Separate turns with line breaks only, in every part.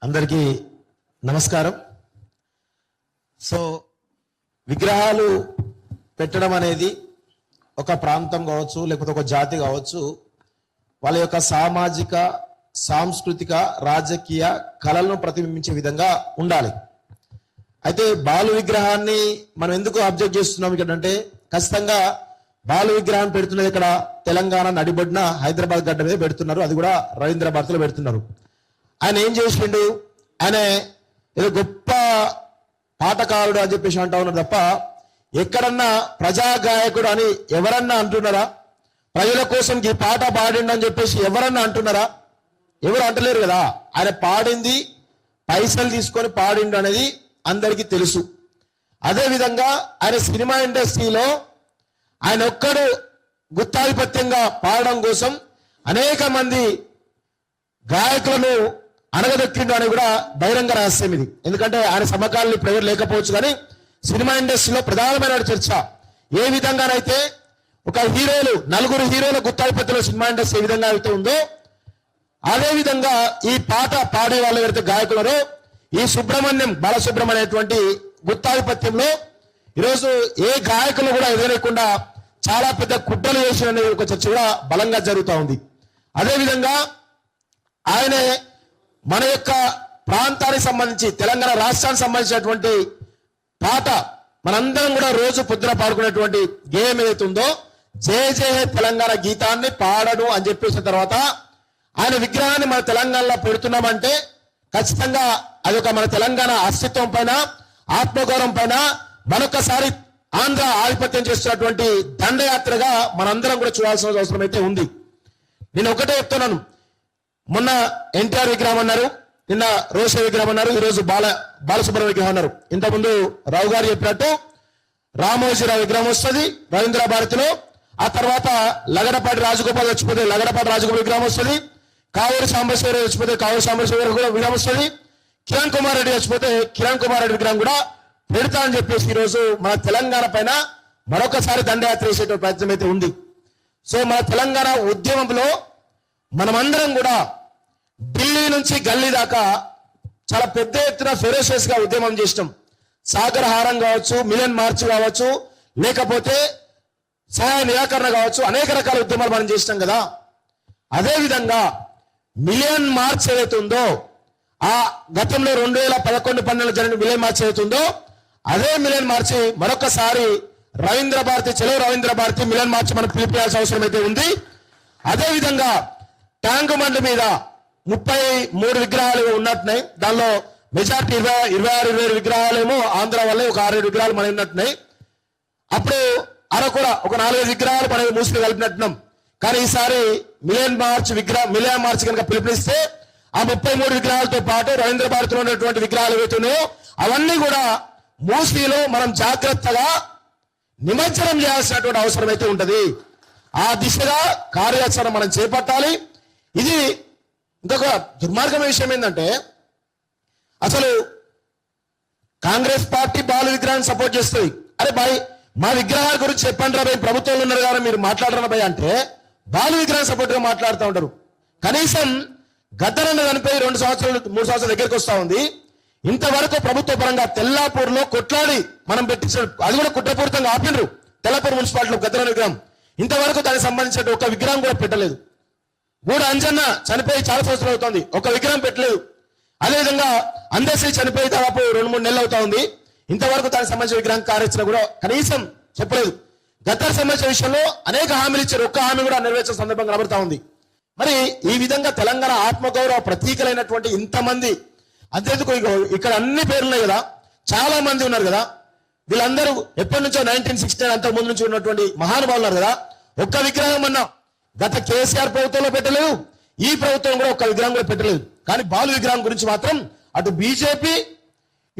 అందరికీ నమస్కారం. సో విగ్రహాలు పెట్టడం అనేది ఒక ప్రాంతం కావచ్చు, లేకపోతే ఒక జాతి కావచ్చు, వాళ్ళ యొక్క సామాజిక, సాంస్కృతిక, రాజకీయ కళలను ప్రతిబింబించే విధంగా ఉండాలి. అయితే బాలు విగ్రహాన్ని మనం ఎందుకు అబ్జెక్ట్ చేస్తున్నాం ఇక్కడ అంటే, ఖచ్చితంగా బాలు విగ్రహం పెడుతున్నది ఇక్కడ తెలంగాణ నడిబడిన హైదరాబాద్ గడ్డ మీద పెడుతున్నారు. అది కూడా రవీంద్ర భారతిలో పెడుతున్నారు. ఆయన ఏం చేసిండు? ఆయన ఏదో గొప్ప పాటకారుడు అని చెప్పేసి అంటా ఉన్నారు తప్ప ఎక్కడన్నా ప్రజాగాయకుడు అని ఎవరన్నా అంటున్నారా? ప్రజల కోసం ఈ పాట పాడిండు అని చెప్పేసి ఎవరన్నా అంటున్నారా? ఎవరు అంటలేరు కదా. ఆయన పాడింది పైసలు తీసుకొని పాడిండు అనేది అందరికీ తెలుసు. అదేవిధంగా ఆయన సినిమా ఇండస్ట్రీలో ఆయన ఒక్కడు గుత్తాధిపత్యంగా పాడడం కోసం అనేక మంది గాయకులను అనగదొక్కిండు అని కూడా బహిరంగ రహస్యం ఇది. ఎందుకంటే ఆయన సమకాలీన ప్రజలు లేకపోవచ్చు, కానీ సినిమా ఇండస్ట్రీలో ప్రధానమైన చర్చ ఏ విధంగానైతే ఒక నలుగురు హీరోల గుత్తాధిపత్యంలో సినిమా ఇండస్ట్రీ ఏ విధంగా అయితే ఉందో, అదే విధంగా ఈ పాట పాడే వాళ్ళు ఎవరైతే గాయకులరో ఈ బాలసుబ్రహ్మణ్యం అనేటువంటి గుత్తాధిపత్యంలో ఈరోజు ఏ గాయకులు కూడా ఎదురలేకుండా చాలా పెద్ద కుట్రలు చేసిన ఒక చర్చ కూడా బలంగా జరుగుతూ ఉంది. అదేవిధంగా ఆయన మన యొక్క ప్రాంతానికి సంబంధించి, తెలంగాణ రాష్ట్రానికి సంబంధించినటువంటి పాట మనందరం కూడా రోజు పొద్దున పాడుకునేటువంటి గేయం ఏదైతే ఉందో, జయ జయ తెలంగాణ గీతాన్ని పాడను అని చెప్పేసిన తర్వాత ఆయన విగ్రహాన్ని మన తెలంగాణలో పెడుతున్నామంటే ఖచ్చితంగా అదొక మన తెలంగాణ అస్తిత్వం పైన, ఆత్మగౌరవం పైన మరొకసారి ఆంధ్ర ఆధిపత్యం చేస్తున్నటువంటి దండయాత్రగా మనందరం కూడా చూడాల్సిన అవసరం అయితే ఉంది. నేను ఒకటే చెప్తున్నాను, మొన్న ఎన్టీఆర్ విగ్రహం అన్నారు, నిన్న రోషే విగ్రహం అన్నారు, ఈరోజు బాలసుబ్రహ్మణ్యం విగ్రహం అన్నారు. ఇంతకుముందు రావు గారు చెప్పినట్టు రామోజీరావు విగ్రహం వస్తుంది రవీంద్ర భారతిలో. ఆ తర్వాత లగడపాటి రాజగోపాల్ వచ్చిపోతే లగడపాటి రాజగోపాల్ విగ్రహం వస్తుంది. కావూరి సాంబశివరావు వచ్చిపోతే కావూరి సాంబశివరావు కూడా విగ్రహం వస్తుంది. కిరణ్ కుమార్ రెడ్డి వచ్చిపోతే కిరణ్ కుమార్ రెడ్డి విగ్రహం కూడా పెడతా అని చెప్పేసి ఈరోజు మన తెలంగాణ పైన మరొకసారి దండయాత్ర చేసేటువంటి ప్రయత్నం అయితే ఉంది. సో మన తెలంగాణ ఉద్యమంలో మనమందరం కూడా ఢిల్లీ నుంచి గల్లీ దాకా చాలా పెద్ద ఎత్తున ఫెరోషియస్ గా ఉద్యమం చేసినాం. సాగర్ హారం కావచ్చు, మిలియన్ మార్చ్ కావచ్చు, లేకపోతే సహాయ నిరాకరణ కావచ్చు, అనేక రకాల ఉద్యమాలు మనం చేసినాం కదా. అదేవిధంగా మిలియన్ మార్చ్ ఏదైతే ఉందో, ఆ గతంలో 2011-12 జరిగిన మిలియన్ మార్చ్ ఏదైతే ఉందో, అదే మిలియన్ మార్చి మరొకసారి రవీంద్ర భారతి, చెలో రవీంద్ర భారతి మిలియన్ మార్చి మనం పిలిపించాల్సిన అవసరం అయితే ఉంది. అదేవిధంగా ట్యాంక్ బండ్ మీద 33 విగ్రహాలు ఉన్నట్టున్నాయి. దానిలో మెజార్టీ 26 విగ్రహాలేమో ఆంధ్ర వల్లే, ఒక 6 విగ్రహాలు మనం ఉన్నట్టున్నాయి. అప్పుడు అరకొర ఒక 4 విగ్రహాలు మనం మూసుకు కలిపినట్టున్నాం. కానీ ఈసారి మిలియన్ మార్చ్ కనుక పిలుపునిస్తే ఆ 33 విగ్రహాలతో పాటు రవీంద్ర భారతిలో ఉన్నటువంటి విగ్రహాలు ఏవైతున్నాయో అవన్నీ కూడా మూసీలో మనం జాగ్రత్తగా నిమజ్జనం చేయాల్సినటువంటి అవసరం అయితే ఉంటది. ఆ దిశగా కార్యాచరణ మనం చేపట్టాలి. ఇది ఇంకొక దుర్మార్గమైన విషయం ఏంటంటే, అసలు కాంగ్రెస్ పార్టీ బాలు విగ్రహాన్ని సపోర్ట్ చేస్తుంది. అరే బాయ్, మా విగ్రహాల గురించి చెప్పండి రా బాయ్, ప్రభుత్వంలో ఉన్నారు కదా మీరు మాట్లాడరా బాయ్ అంటే బాలు విగ్రహం సపోర్ట్ గా మాట్లాడుతూ ఉంటారు. కనీసం గద్దరన్న చనిపోయి 2 సంవత్సరాలు 3 సంవత్సరాల దగ్గరికి వస్తా ఉంది. ఇంతవరకు ప్రభుత్వ పరంగా తెల్లాపూర్ లో కొట్లాడి మనం పెట్టించిన, అది కూడా కుట్రపూరితంగా ఆపినరు తెల్లాపూర్ మున్సిపాలిటీలో గద్దరన్న విగ్రహం. ఇంతవరకు దానికి సంబంధించిన ఒక విగ్రహం కూడా పెట్టలేదు. గూడ అంజన్న చనిపోయి చాలా సంవత్సరాలు అవుతుంది, ఒక విగ్రహం పెట్టలేదు. అదేవిధంగా అందశ్రీ చనిపోయి దాదాపు 2-3 నెలలు అవుతా ఉంది. ఇంతవరకు దానికి సంబంధించిన విగ్రహం కార్యాచరణ కూడా కనీసం చెప్పలేదు. గద్దర్ సంబంధించిన విషయంలో అనేక హామీలు ఇచ్చారు, ఒక్క హామీ కూడా నెరవేర్చిన సందర్భం కనబడతా ఉంది. మరి ఈ విధంగా తెలంగాణ ఆత్మగౌరవ ప్రతీకలైనటువంటి ఇంతమంది, అంతేందుకు ఇక్కడ అన్ని పేర్లున్నాయి కదా, చాలా మంది ఉన్నారు కదా. వీళ్ళందరూ ఎప్పటి నుంచో 1969 అంతకు ముందు నుంచి ఉన్నటువంటి మహానుభావులు ఉన్నారు కదా. ఒక్క విగ్రహం అన్నా గత కేసీఆర్ ప్రభుత్వంలో పెట్టలేదు, ఈ ప్రభుత్వం కూడా ఒక్క విగ్రహం కూడా పెట్టలేదు. కానీ బాలు విగ్రహం గురించి మాత్రం అటు బీజేపీ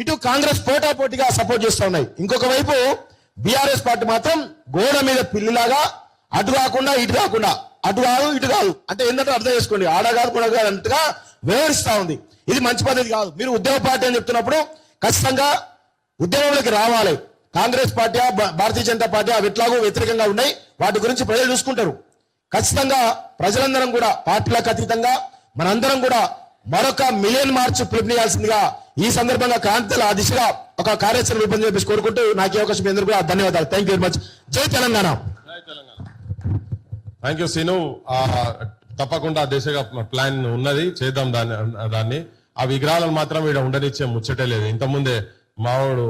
ఇటు కాంగ్రెస్ పోటాపోటీగా సపోర్ట్ చేస్తూ ఉన్నాయి. ఇంకొక వైపు బీఆర్ఎస్ పార్టీ మాత్రం గోడ మీద పిల్లిలాగా అటు కాకుండా ఇటు కాకుండా, అటు కాదు ఇటు కాదు అంటే ఏంటంటే అర్థం చేసుకోండి, ఆడ కాదు కూడా కాదు అన్నట్టుగా వ్యవహరిస్తా ఉంది. ఇది మంచి పద్ధతి కాదు. మీరు ఉద్యమ పార్టీ అని చెప్తున్నప్పుడు ఖచ్చితంగా ఉద్యమంలోకి రావాలి. కాంగ్రెస్ పార్టీ, భారతీయ జనతా పార్టీ అవి ఎట్లాగో వ్యతిరేకంగా ఉన్నాయి, వాటి గురించి ప్రజలు చూసుకుంటారు. ఖచ్చితంగా ప్రజలందరం కూడా పార్టీలకు అతీతంగా మనందరం కూడా మరొక మిలియన్ మార్చ్ పిలుపునియాల్సిందిగా ఈ సందర్భంగా క్రాంతిల ఆ దిశగా ఒక కార్యాచరణ రూపొందించి చెప్పేసి కోరుకుంటూ నాకు ఈ అవకాశం ఎందుకు కూడా ధన్యవాదాలు. Thank you very much. జై తెలంగాణ.
Thank you scene. తప్పకుండా దిశగా ప్లాన్ ఉన్నది, చేద్దాం దాన్ని. ఆ విగ్రహాలను మాత్రం ఇక్కడ ఉండనిచ్చే ముచ్చటే లేదు. ఇంతకుముందే మావాడు